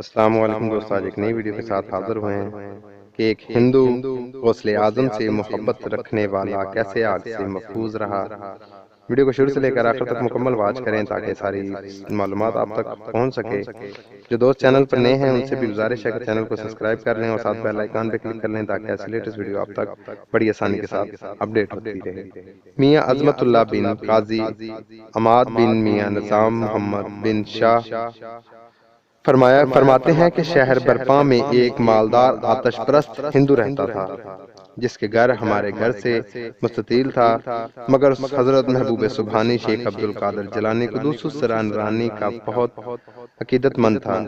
السلام علیکم دوستو، آج ایک نئی ویڈیو کے ساتھ حاضر ہوئے ہیں کہ ایک ہندو غوث اعظم سے محبت رکھنے والا کیسے آگ سے محفوظ رہا۔ ویڈیو کو شروع سے لے کر آخر تک مکمل واچ کریں تاکہ ساری معلومات آپ تک پہنچ سکے۔ جو دوست چینل پر نئے ہیں ان سے بھی گزارش ہے کہ چینل کو سبسکرائب کر لیں اور ساتھ بیل آئیکن پہ کلک کر لیں تاکہ ایسی لیٹسٹ ویڈیو آپ تک بڑی آسانی کے ساتھ اپڈیٹ ہوتی رہے۔ میاں عظمت اللہ بن قاضی عماد بن میاں نظام محمد بن شاہ فرماتے ہیں کہ شہر برپا میں ایک مالدار آتش پرست ہندو رہتا تھا جس کے گھر ہمارے گھر سے مستطیل تھا، مگر حضرت محبوب سبحانی شیخ عبد القادر جیلانی قدوس السرا نورانی کا بہت عقیدت مند تھا۔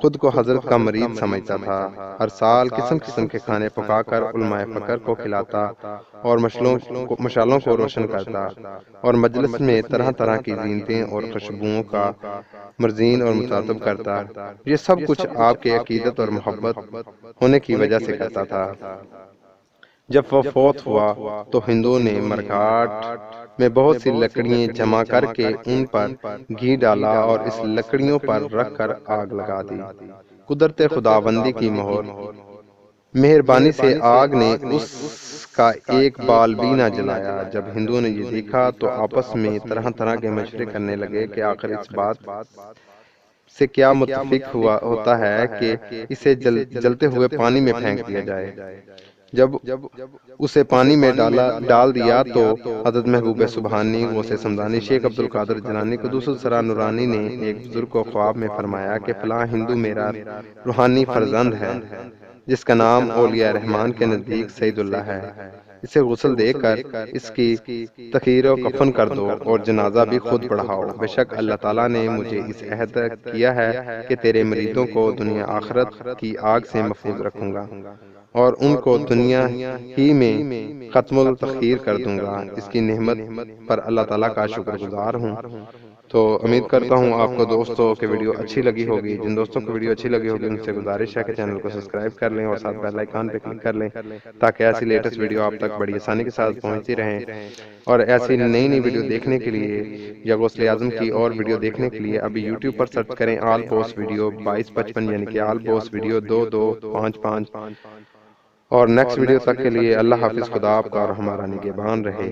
خود کو حضرت کا مرید سمجھتا تھا۔ ہر سال قسم قسم کے کھانے پکا کر علماء فقر کو کھلاتا اور مشالوں کو روشن کرتا اور مجلس میں طرح طرح کی زینتیں اور خوشبوؤں کا مرزین اور مترتب کرتا۔ یہ سب کچھ آپ کے عقیدت اور محبت ہونے کی وجہ سے کرتا تھا۔ جب وہ فوت ہوا تو ہندوؤں نے مرگھاٹ میں بہت سی لکڑیاں جمع کر کے ان پر گھی ڈالا اور اس لکڑیوں پر رکھ کر آگ لگا دی۔ قدرت خداوندی کی مہربانی سے آگ نے اس کا ایک بال بھی نہ جلایا۔ جب ہندوؤں نے یہ دیکھا تو آپس میں طرح طرح کے مشورے کرنے لگے کہ آخر اس بات سے کیا متفق ہوتا ہے کہ اسے جلتے ہوئے پانی میں پھینک دیا جائے۔ جب اسے پانی میں ڈال دیا تو حضرت محبوب سبحانی غوث سمدانی شیخ عبد القادر جیلانی قدوس السرا نورانی نے ایک بزرگ کو خواب میں فرمایا کہ فلاں ہندو میرا روحانی فرزند ہے جس کا نام اولیاء رحمان کے نزدیک سید اللہ ہے۔ اسے غسل دے کر اس کی تخیر و کفن کر دو اور جنازہ بھی خود پڑھاؤ۔ بے شک اللہ تعالیٰ نے مجھے اس عہد کیا ہے کہ تیرے مریدوں کو دنیا آخرت کی آگ سے محفوظ رکھوں گا اور ان کو دنیا ہی میں ختم التخیر کر دوں گا۔ اس کی نعمت پر اللہ تعالیٰ کا شکر گزار ہوں۔ تو امید کرتا ہوں آپ کو دوستوں کہ ویڈیو اچھی لگی ہوگی۔ جن دوستوں کو ویڈیو اچھی لگی ہوگی ان سے گزارش ہے کہ چینل کو سبسکرائب کر لیں اور ساتھ بیل آئیکن پہ کلک کر لیں تاکہ ایسی لیٹسٹ ویڈیو آپ تک بڑی آسانی کے ساتھ پہنچتی رہیں۔ اور ایسی نئی نئی ویڈیو دیکھنے کے لیے یا غوث اعظم کی اور ویڈیو دیکھنے کے لیے ابھی یوٹیوب پر سرچ کریں آل بوس ویڈیو 2255 یعنی کہ آل بوس ویڈیو 2255۔ اور نیکسٹ ویڈیو تک کے لیے اللہ حافظ، خدا آپ کا اور ہمارا نگہبان رہے۔